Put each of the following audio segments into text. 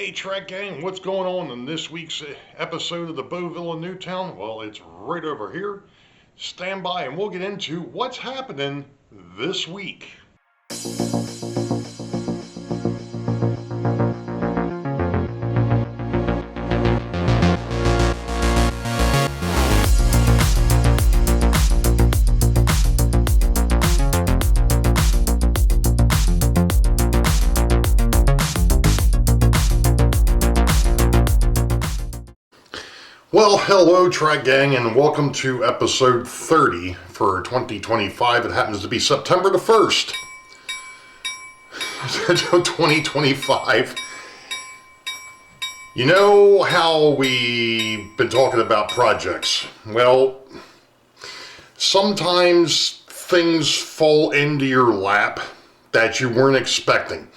Hey Trek Gang, what's going on in this week's episode of the Boeville in Newtown? Well, it's right over here. Stand by and we'll get into what's happening this week. Well, hello Trek Gang, and welcome to episode 30 for 2025. It happens to be September the 1st, 2025. You know how we've been talking about projects? Well, sometimes things fall into your lap that you weren't expecting.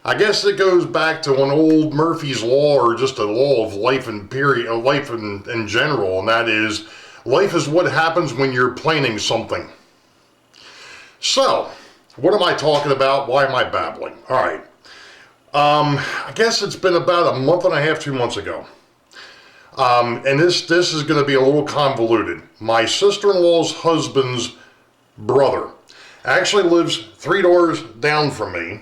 I guess it goes back to an old Murphy's Law, or just a law of life and period, of life in general, and that is, life is what happens when you're planning something. So, what am I talking about? Why am I babbling? All right. I guess it's been about a month and a half, 2 months ago. And this is going to be a little convoluted. My sister-in-law's husband's brother actually lives 3 doors down from me.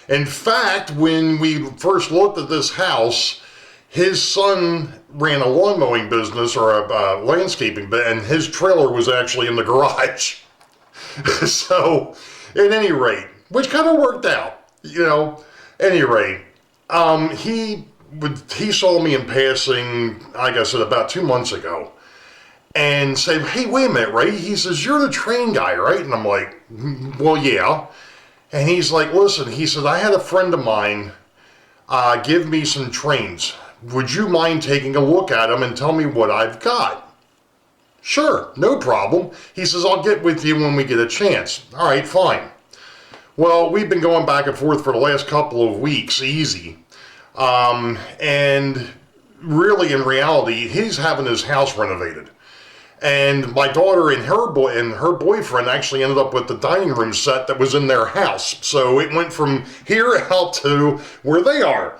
In fact, when we first looked at this house, his son ran a lawn mowing business, or a landscaping, and his trailer was actually in the garage. So, at any rate, which kind of worked out, you know. Any rate, he saw me in passing, like I said, about 2 months ago, and said, "Hey, wait a minute, Ray." He says, "You're the train guy, right?" And I'm like, "Well, yeah." And he's like, "Listen," he said, "I had a friend of mine give me some trains. Would you mind taking a look at them and tell me what I've got?" "Sure, no problem." He says, "I'll get with you when we get a chance." All right, fine. Well, we've been going back and forth for the last couple of weeks, easy. And really, in reality, he's having his house renovated. And my daughter and her boyfriend actually ended up with the dining room set that was in their house. So it went from here out to where they are.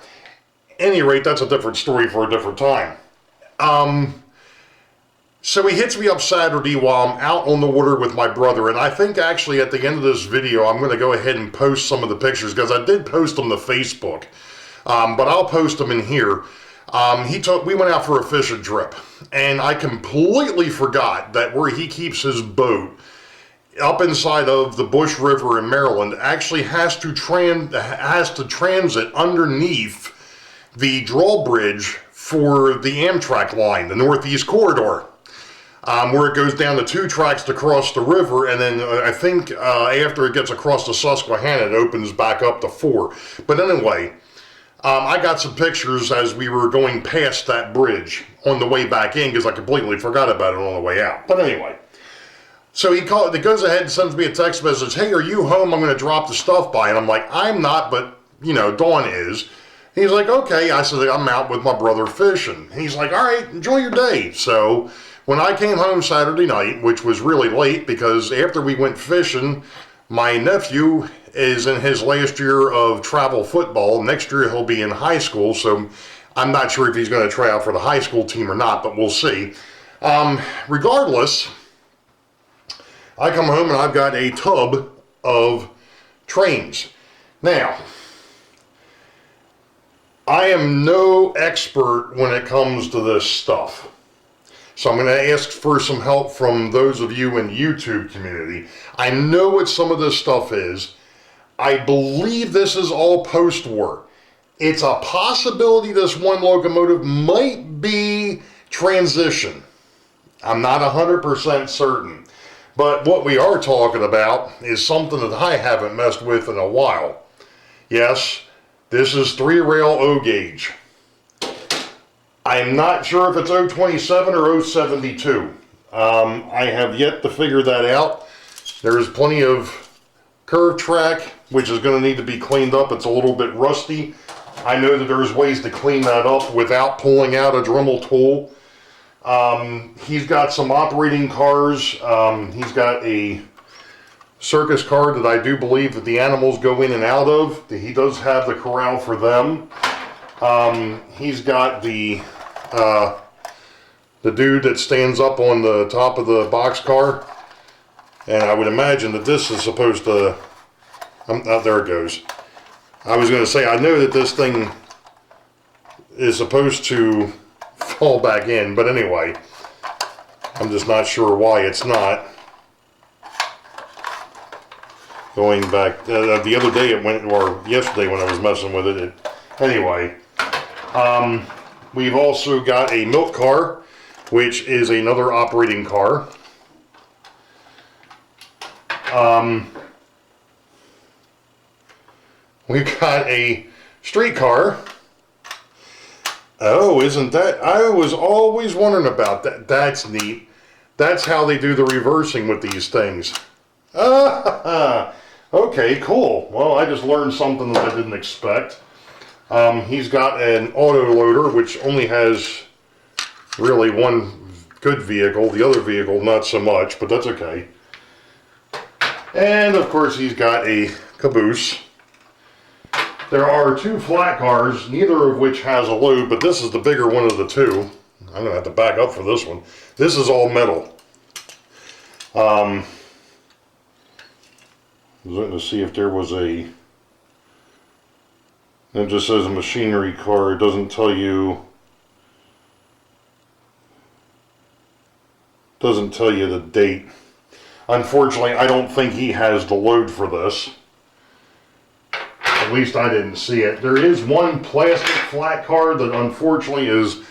At any rate, that's a different story for a different time. So he hits me up Saturday while I'm out on the water with my brother. And I think actually at the end of this video, I'm going to go ahead and post some of the pictures, because I did post them to Facebook. But I'll post them in here. We went out for a fishing trip, and I completely forgot that where he keeps his boat up inside of the Bush River in Maryland actually has to transit underneath the drawbridge for the Amtrak line, the Northeast Corridor, where it goes down the 2 tracks to cross the river, and then I think after it gets across the Susquehanna, it opens back up to 4. But anyway, I got some pictures as we were going past that bridge on the way back in, because I completely forgot about it on the way out. But anyway, so he goes ahead and sends me a text message, "Hey, are you home? I'm going to drop the stuff by." And I'm like, "I'm not, but, you know, Dawn is." He's like, "Okay." I said, "I'm out with my brother fishing." He's like, "All right, enjoy your day." So when I came home Saturday night, which was really late, because after we went fishing, my nephew is in his last year of travel football. Next year he'll be in high school, so I'm not sure if he's going to try out for the high school team or not, but we'll see. Regardless, I come home and I've got a tub of trains. Now, I am no expert when it comes to this stuff, so I'm going to ask for some help from those of you in the YouTube community. I know what some of this stuff is. I believe this is all post-war. It's a possibility this one locomotive might be transition. I'm not 100% certain. But what we are talking about is something that I haven't messed with in a while. Yes, this is 3-rail O-gauge. I'm not sure if it's 027 or 072. I have yet to figure that out. There is plenty of curve track, which is going to need to be cleaned up. It's a little bit rusty. I know that there's ways to clean that up without pulling out a Dremel tool. He's got some operating cars. He's got a circus car that I do believe that the animals go in and out of. He does have the corral for them. He's got the dude that stands up on the top of the box car, and I would imagine that this is supposed to, there it goes. I was going to say, I know that this thing is supposed to fall back in, but anyway, I'm just not sure why it's not. Going back, the other day it went, or yesterday when I was messing with it, anyway. We've also got a milk car, which is another operating car. We've got a street car. Oh, isn't that, I was always wondering about that. That's neat. That's how they do the reversing with these things. Okay, cool. Well, I just learned something that I didn't expect. He's got an auto loader, which only has really one good vehicle. The other vehicle, not so much, but that's okay. And, of course, he's got a caboose. There are two flat cars, neither of which has a load, but this is the bigger one of the two. I'm going to have to back up for this one. This is all metal. I was looking to see if there was a, it just says a machinery car. It doesn't tell you the date. Unfortunately, I don't think he has the load for this. At least I didn't see it. There is one plastic flat car that unfortunately is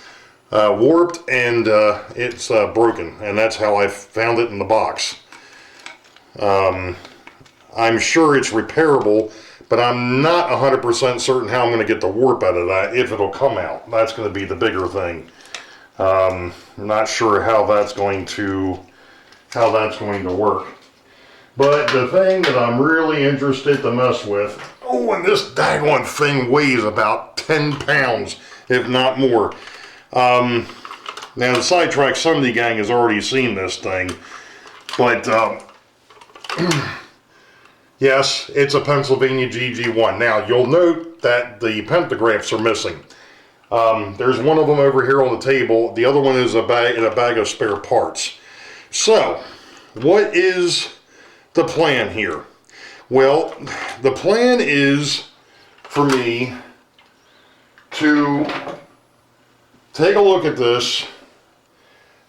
warped and it's broken, and that's how I found it in the box. I'm sure it's repairable, but I'm not 100% certain how I'm going to get the warp out of that, if it'll come out. That's going to be the bigger thing. I'm not sure how that's going to work. But the thing that I'm really interested to mess with, oh, and this daggone thing weighs about 10 pounds, if not more. Now the Sidetrack Sunday gang has already seen this thing, but yes, it's a Pennsylvania GG1. Now, you'll note that the pantographs are missing. There's one of them over here on the table. The other one is in a bag of spare parts. So, what is the plan here? Well, the plan is for me to take a look at this,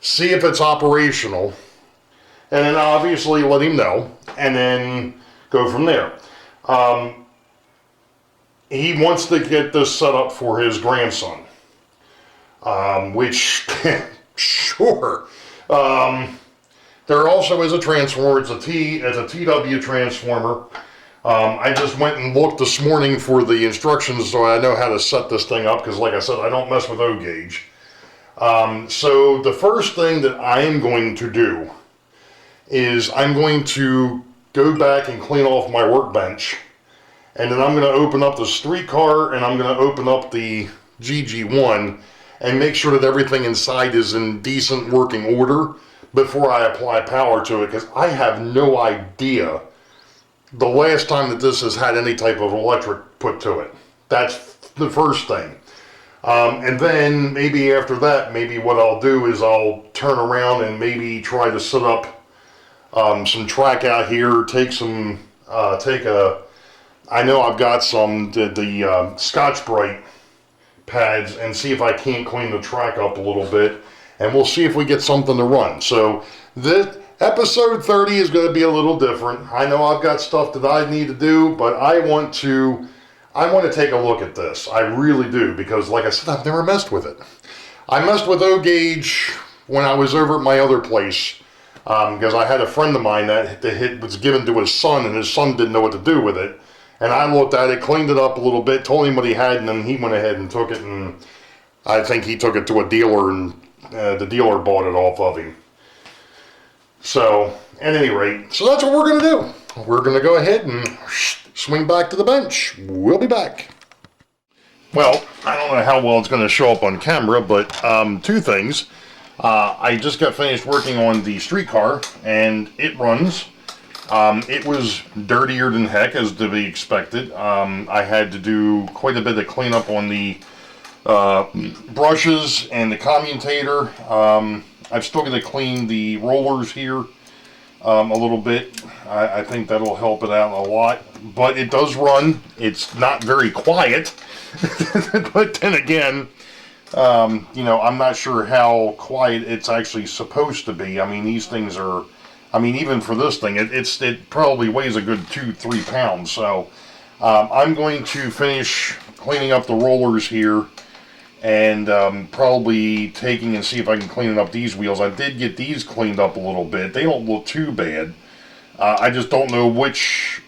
see if it's operational, and then obviously let him know, and then go from there. He wants to get this set up for his grandson, which, sure. There also is a transformer. It's a TW transformer. I just went and looked this morning for the instructions so I know how to set this thing up, because like I said, I don't mess with O-gauge. So the first thing that I am going to do is I'm going to go back and clean off my workbench, and then I'm going to open up the street car and I'm going to open up the GG1 and make sure that everything inside is in decent working order before I apply power to it, because I have no idea the last time that this has had any type of electric put to it. That's the first thing. And then maybe after that, maybe what I'll do is I'll turn around and maybe try to set up some track out here, I know I've got some, the Scotch-Brite pads, and see if I can't clean the track up a little bit, and we'll see if we get something to run. So this episode 30 is going to be a little different. I know I've got stuff that I need to do, but I want to take a look at this. I really do, because like I said, I've never messed with it. I messed with O-gauge when I was over at my other place, because I had a friend of mine that was given to his son, and his son didn't know what to do with it. And I looked at it, cleaned it up a little bit, told him what he had, and then he went ahead and took it, and I think he took it to a dealer, and the dealer bought it off of him. So, at any rate, so that's what we're going to do. We're going to go ahead and swing back to the bench. We'll be back. Well, I don't know how well it's going to show up on camera, but two things. I just got finished working on the streetcar, and it runs. It was dirtier than heck, as to be expected. I had to do quite a bit of cleanup on the brushes and the commutator. I've still got to clean the rollers here a little bit. I think that'll help it out a lot. But it does run. It's not very quiet. But then again, you know, I'm not sure how quiet it's actually supposed to be. I mean, these things are, I mean, even for this thing, it probably weighs a good 2-3 pounds. So I'm going to finish cleaning up the rollers here, and probably taking and see if I can clean up these wheels. I did get these cleaned up a little bit. They don't look too bad. I just don't know which,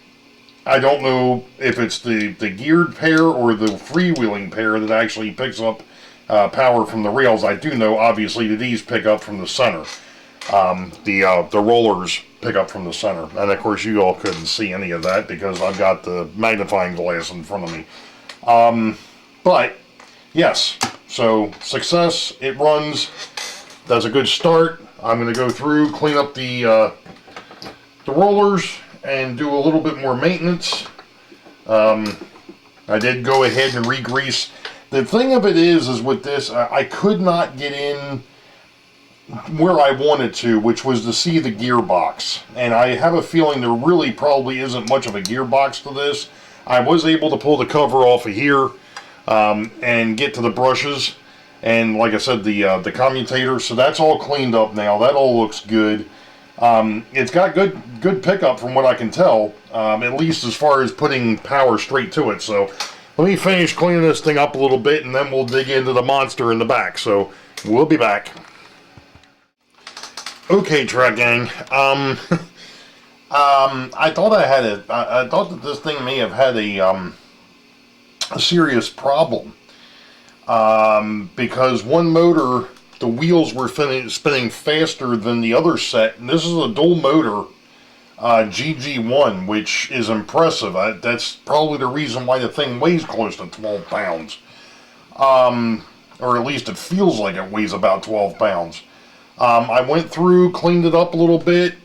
I don't know if it's the geared pair or the freewheeling pair that actually picks up power from the rails. I do know, obviously, that these pick up from the center. The rollers pick up from the center. And of course, you all couldn't see any of that because I've got the magnifying glass in front of me. But yes, so success. It runs. That's a good start. I'm going to go through, clean up the rollers, and do a little bit more maintenance. I did go ahead and re-grease. The thing of it is with this, I could not get in where I wanted to, which was to see the gearbox. And I have a feeling there really probably isn't much of a gearbox to this. I was able to pull the cover off of here and get to the brushes. And like I said, the commutator. So that's all cleaned up now. That all looks good. It's got good pickup from what I can tell, at least as far as putting power straight to it. So let me finish cleaning this thing up a little bit, and then we'll dig into the monster in the back. So we'll be back. Okay, Track Gang. I thought I thought that this thing may have had a serious problem, because one motor, the wheels were spinning faster than the other set, and this is a dual motor GG1, which is impressive. That's probably the reason why the thing weighs close to 12 pounds, or at least it feels like it weighs about 12 pounds. I went through, cleaned it up a little bit.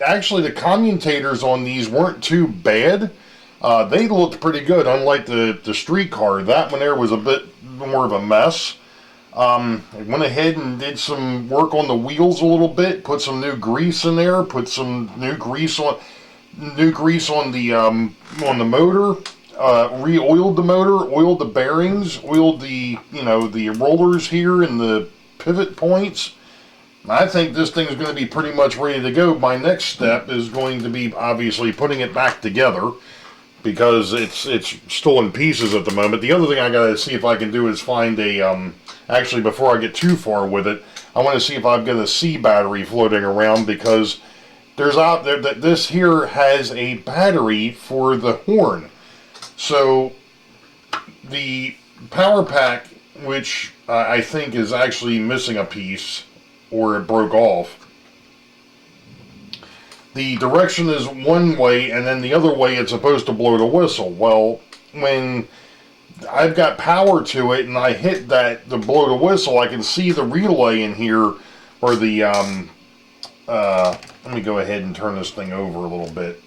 Actually, the commutators on these weren't too bad. They looked pretty good, unlike the street car. That one there was a bit more of a mess. I went ahead and did some work on the wheels a little bit, put some new grease in there, put some new grease on the motor, re-oiled the motor, oiled the bearings, oiled the rollers here and the pivot points. I think this thing is going to be pretty much ready to go. My next step is going to be obviously putting it back together, because it's still in pieces at the moment. The other thing I got to see if I can do is find a, actually before I get too far with it, I want to see if I've got a C battery floating around, because there's out there that this here has a battery for the horn. So the power pack, which I think is actually missing a piece, or it broke off. The direction is one way, and then the other way it's supposed to blow the whistle. Well, when I've got power to it and I hit that to blow the whistle, I can see the relay in here, or the let me go ahead and turn this thing over a little bit.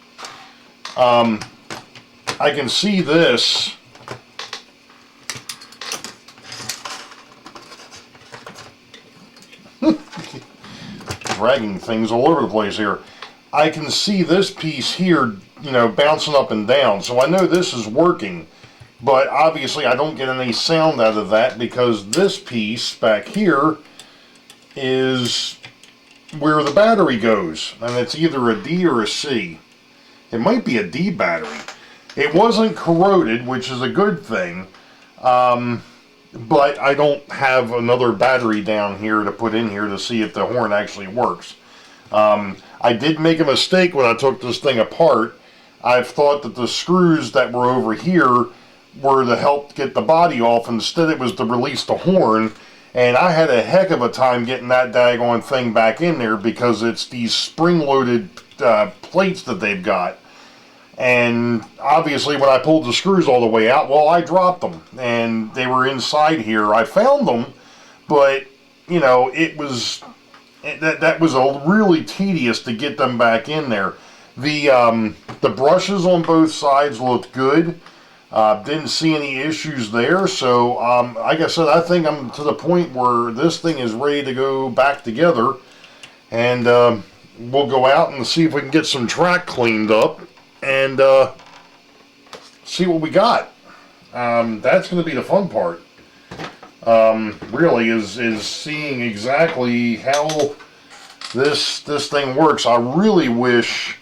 I can see this. Dragging things all over the place here. I can see this piece here, bouncing up and down. So I know this is working, but obviously I don't get any sound out of that, because this piece back here is where the battery goes, and it's either a D or a C. It might be a D battery. It wasn't corroded, which is a good thing. But I don't have another battery down here to put in here to see if the horn actually works. I did make a mistake when I took this thing apart. I thought that the screws that were over here were to help get the body off. Instead, it was to release the horn. And I had a heck of a time getting that daggone thing back in there, because it's these spring-loaded plates that they've got. And obviously when I pulled the screws all the way out, well, I dropped them, and they were inside here. I found them, but it was that was really tedious to get them back in there. The brushes on both sides looked good. Didn't see any issues there. So, like I said, I think I'm to the point where this thing is ready to go back together. And we'll go out and see if we can get some track cleaned up and see what we got. That's going to be the fun part. Really is seeing exactly how this thing works. I really wish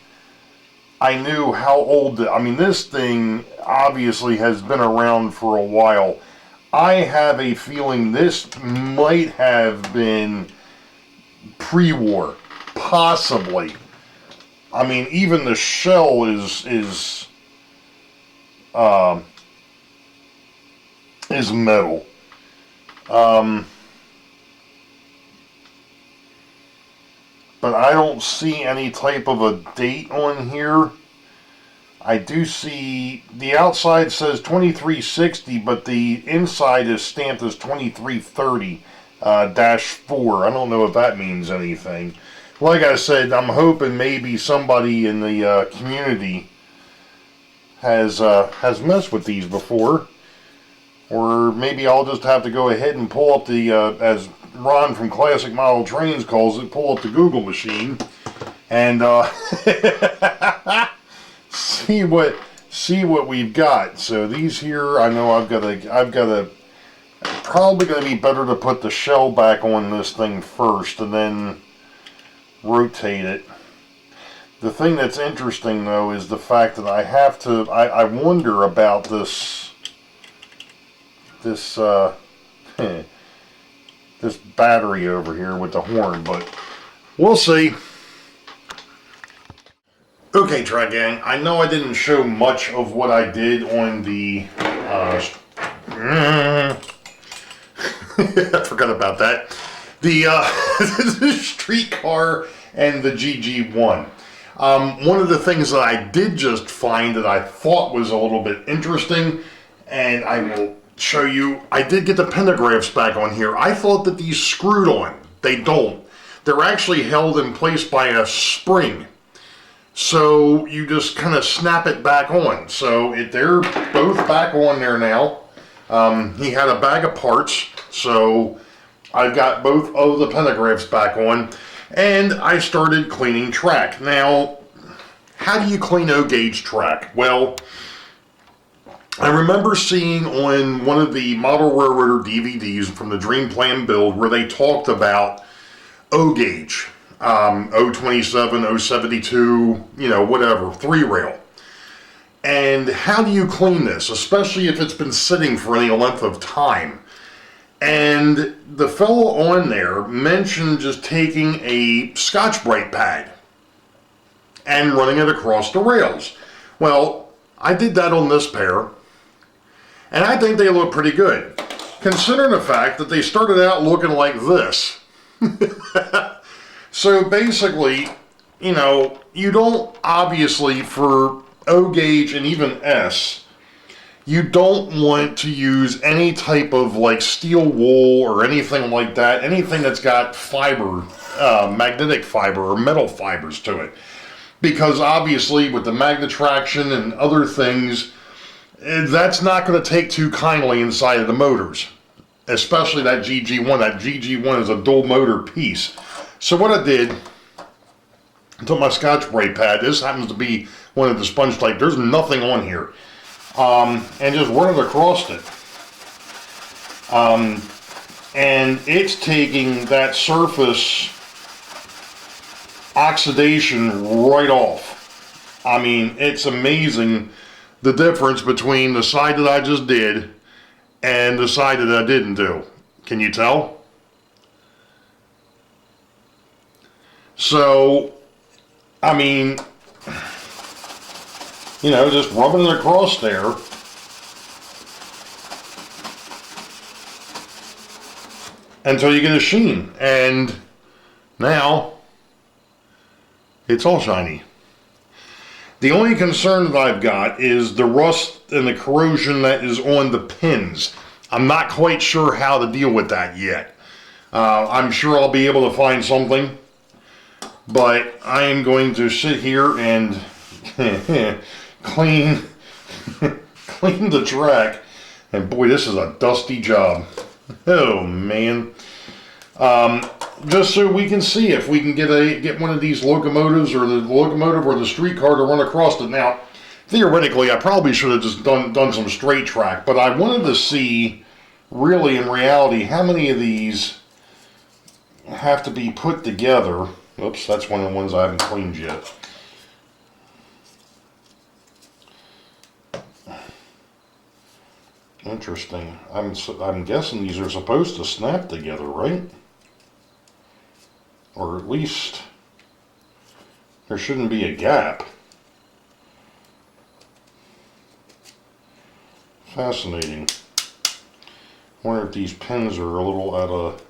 I knew how old I mean, this thing obviously has been around for a while. I have a feeling this might have been pre-war, possibly. I mean, even the shell is metal. But I don't see any type of a date on here. I do see the outside says 2360, but the inside is stamped as 2330-4. I don't know if that means anything. Like I said, I'm hoping maybe somebody in the community has messed with these before, or maybe I'll just have to go ahead and pull up the as Ron from Classic Model Trains calls it, pull up the Google machine and see what we've got. So these here, I know I've got to probably going to be better to put the shell back on this thing first and then rotate it. The thing that's interesting though is the fact that I have to, I wonder about this this battery over here with the horn, but we'll see. Okay, Track Gang, I know I didn't show much of what I did on the I forgot about that. The streetcar and the GG1. One of the things that I did just find that I thought was a little bit interesting, and I will show you, I did get the pentographs back on here. I thought that these screwed on. They don't. They're actually held in place by a spring. So you just kind of snap it back on. So they're both back on there now. He had a bag of parts, so I've got both of the pentographs back on, and I started cleaning track. Now, how do you clean O-gauge track? Well, I remember seeing on one of the Model Railroader DVDs from the Dream Plan build where they talked about O-gauge, 027, 072, you know, whatever, 3-rail. And how do you clean this, especially if it's been sitting for any length of time? And the fellow on there mentioned just taking a Scotch-Brite pad and running it across the rails. Well, I did that on this pair, and I think they look pretty good, considering the fact that they started out looking like this. So basically, you know, you don't, obviously, for O-gauge and even S, you don't want to use any type of like steel wool or anything like that, anything that's got fiber, magnetic fiber or metal fibers to it. Because obviously with the magnet traction and other things, that's not going to take too kindly inside of the motors. Especially that GG1. That GG1 is a dual motor piece. So what I did, I took my Scotch-Brite pad, this happens to be one of the sponge type, there's nothing on here, and just run it across it. And it's taking that surface oxidation right off. I mean, it's amazing the difference between the side that I just did and the side that I didn't do. Can you tell? So, I mean, you know, just rubbing it across there. Until you get a sheen. And now, it's all shiny. The only concern that I've got is the rust and the corrosion that is on the pins. I'm not quite sure how to deal with that yet. I'm sure I'll be able to find something. But I am going to sit here and clean clean the track, and boy, this is a dusty job. Oh man. Just so we can see if we can get one of these locomotives, or the locomotive or the streetcar, to run across it. Now, theoretically, I probably should have just done some straight track, but I wanted to see, really in reality, how many of these have to be put together. Oops, that's one of the ones I haven't cleaned yet. Interesting. I'm guessing these are supposed to snap together, right? Or at least there shouldn't be a gap. Fascinating. I wonder if these pins are a little out of...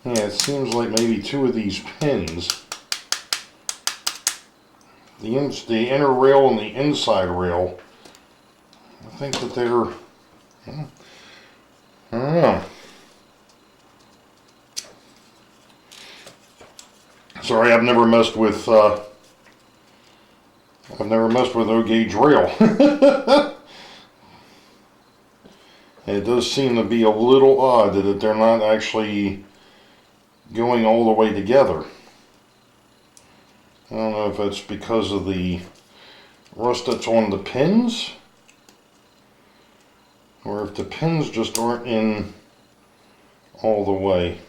Yeah, it seems like maybe two of these pins, the inner rail and the inside rail, I think that they're, I don't know. Sorry, I've never messed with O-gauge rail. It does seem to be a little odd that they're not actually going all the way together. I don't know if it's because of the rust that's on the pins, or if the pins just aren't in all the way.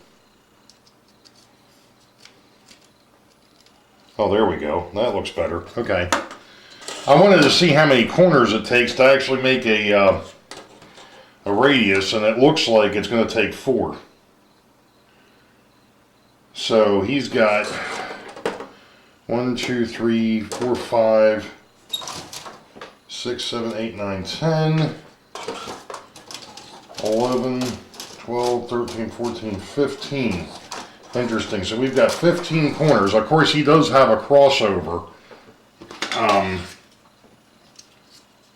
Oh, there we go. That looks better. Okay. I wanted to see how many corners it takes to actually make a radius, and it looks like it's going to take 4. So he's got 1, 2, 3, 4, 5, 6, 7, 8, 9, 10, 11, 12, 13, 14, 15. Interesting. So we've got 15 corners. Of course, he does have a crossover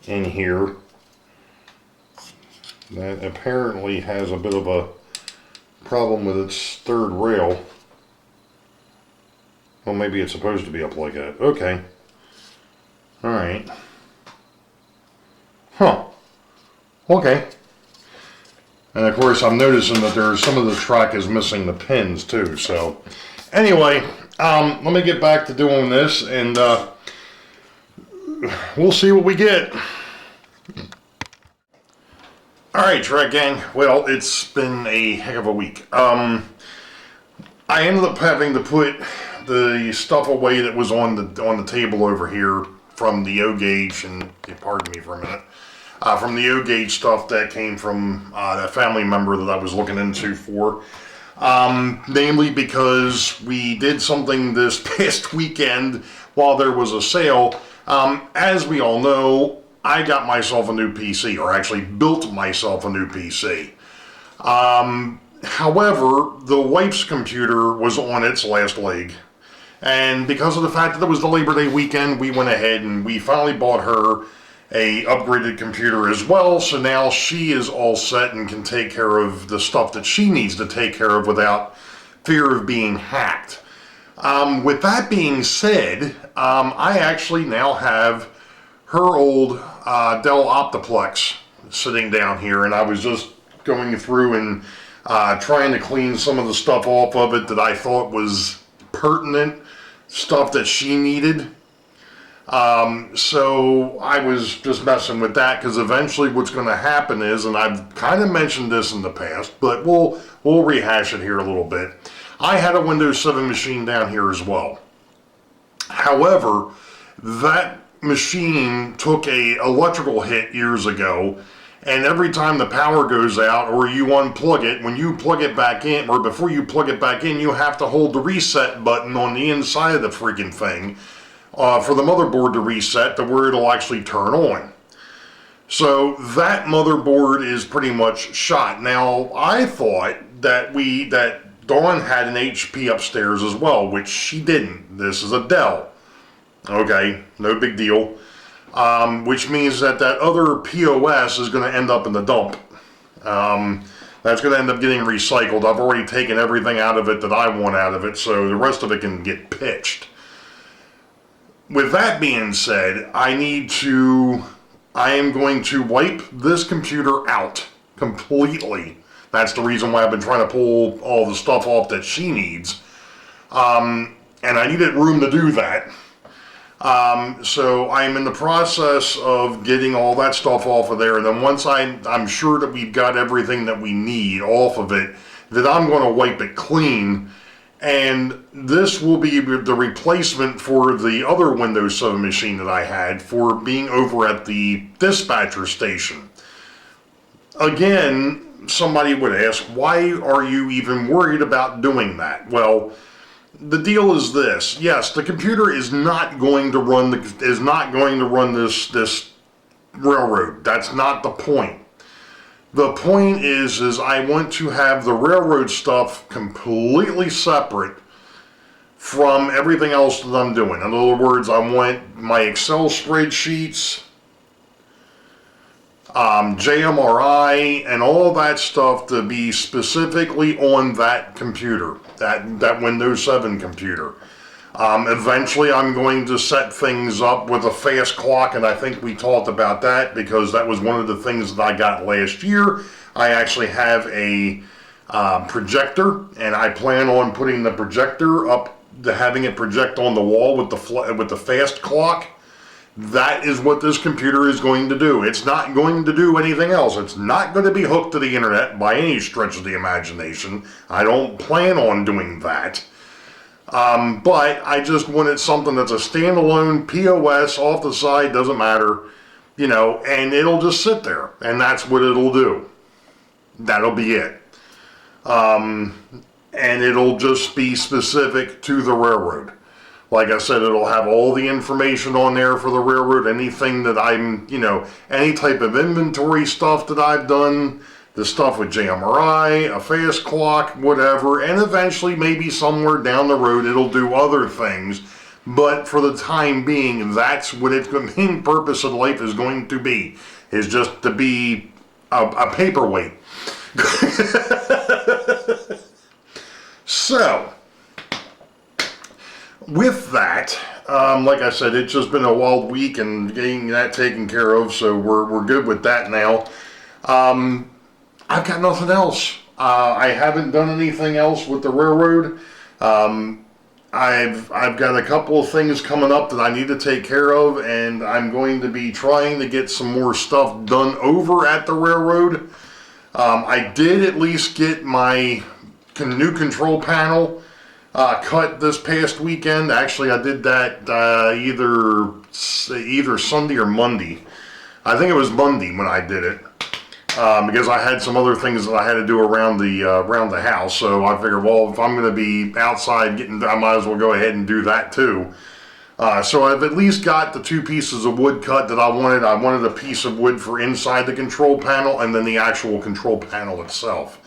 in here that apparently has a bit of a problem with its third rail. Well, maybe it's supposed to be up like that. Okay. Alright. Huh. Okay. And of course, I'm noticing that there's some of the track is missing the pins too. So, anyway, let me get back to doing this, and we'll see what we get. Alright, Track Gang. Well, it's been a heck of a week. I ended up having to put the stuff away that was on the table over here from the O-gauge, and pardon me for a minute, from the O-gauge stuff that came from that family member that I was looking into for. Namely because we did something this past weekend while there was a sale. As we all know, I got myself a new PC, or actually built myself a new PC. However, the wife's computer was on its last leg, and because of the fact that it was the Labor Day weekend, we went ahead and we finally bought her a upgraded computer as well, so now she is all set and can take care of the stuff that she needs to take care of without fear of being hacked. With that being said, I actually now have her old Dell Optiplex sitting down here, and I was just going through and trying to clean some of the stuff off of it that I thought was pertinent, stuff that she needed. So I was just messing with that, because eventually what's going to happen is, and I've kind of mentioned this in the past, but we'll rehash it here a little bit. I had a Windows 7 machine down here as well. However, that machine took a electrical hit years ago, and every time the power goes out or you unplug it, when you plug it back in, or before you plug it back in, you have to hold the reset button on the inside of the freaking thing for the motherboard to reset to where it'll actually turn on. So that motherboard is pretty much shot. Now, I thought that Dawn had an HP upstairs as well, which she didn't. This is a Dell. Okay, no big deal. Which means that other POS is going to end up in the dump. That's going to end up getting recycled. I've already taken everything out of it that I want out of it, so the rest of it can get pitched. With that being said, I am going to wipe this computer out completely. That's the reason why I've been trying to pull all the stuff off that she needs. And I needed room to do that. So I'm in the process of getting all that stuff off of there, and then once I'm sure that we've got everything that we need off of it, that I'm going to wipe it clean, and this will be the replacement for the other Windows 7 machine that I had for being over at the dispatcher station. Again, somebody would ask, why are you even worried about doing that? Well, the deal is this. Yes, the computer is not going to run this railroad. That's not the point. The point is I want to have the railroad stuff completely separate from everything else that I'm doing. In other words, I want my Excel spreadsheets, JMRI, and all that stuff to be specifically on that computer, that Windows 7 computer. Eventually I'm going to set things up with a fast clock, and I think we talked about that because that was one of the things that I got last year. I actually have a projector, and I plan on putting the projector up, having it project on the wall with the fast clock. That is what this computer is going to do. It's not going to do anything else. It's not going to be hooked to the internet by any stretch of the imagination. I don't plan on doing that. But I just wanted something that's a standalone POS off the side, doesn't matter, and it'll just sit there, and that's what it'll do. That'll be it. And it'll just be specific to the railroad. Like I said, it'll have all the information on there for the railroad, anything that any type of inventory stuff that I've done, the stuff with JMRI, a fast clock, whatever, and eventually maybe somewhere down the road it'll do other things. But for the time being, that's what its main purpose of life is going to be, is just to be a paperweight. So, with that, like I said, it's just been a wild week and getting that taken care of, so we're good with that now. I've got nothing else. I haven't done anything else with the railroad. I've got a couple of things coming up that I need to take care of, and I'm going to be trying to get some more stuff done over at the railroad. I did at least get my new control panel cut this past weekend. Actually, I did that either Sunday or Monday. I think it was Monday when I did it, because I had some other things that I had to do around the house. So I figured, well, if I'm going to be outside I might as well go ahead and do that too. So I've at least got the 2 pieces of wood cut that I wanted. I wanted a piece of wood for inside the control panel, and then the actual control panel itself.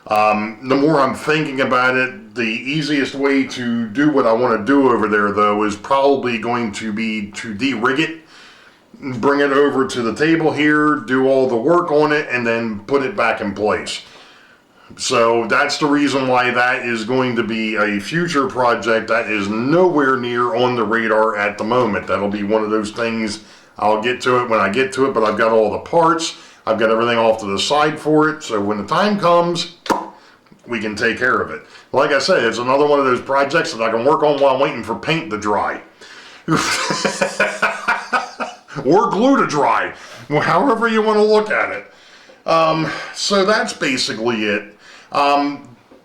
The more I'm thinking about it, the easiest way to do what I want to do over there, though, is probably going to be to de-rig it, bring it over to the table here, do all the work on it, and then put it back in place. So that's the reason why that is going to be a future project that is nowhere near on the radar at the moment. That'll be one of those things, I'll get to it when I get to it, but I've got all the parts, I've got everything off to the side for it, so when the time comes, we can take care of it. Like I said, it's another one of those projects that I can work on while I'm waiting for paint to dry. Or glue to dry. However you want to look at it. So that's basically it.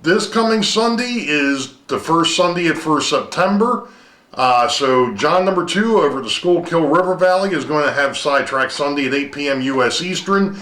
This coming Sunday is the first Sunday of 1st September. So John number 2 over at the Schuylkill River Valley is going to have Sidetrack Sunday at 8 p.m. U.S. Eastern.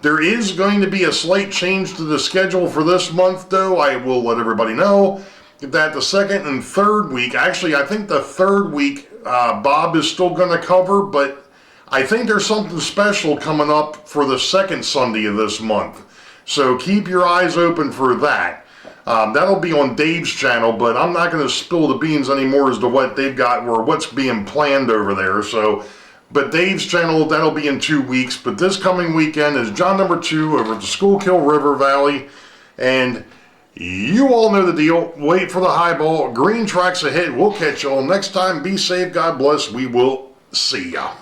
There is going to be a slight change to the schedule for this month, though. I will let everybody know that the second and third week, actually I think the third week Bob is still going to cover, but I think there's something special coming up for the second Sunday of this month. So keep your eyes open for that. That'll be on Dave's channel, but I'm not going to spill the beans anymore as to what they've got or what's being planned over there. So But Dave's channel, that'll be in 2 weeks. But this coming weekend is John number 2 over at the Schuylkill River Valley. And you all know the deal. Wait for the highball. Green tracks ahead. We'll catch you all next time. Be safe. God bless. We will see ya.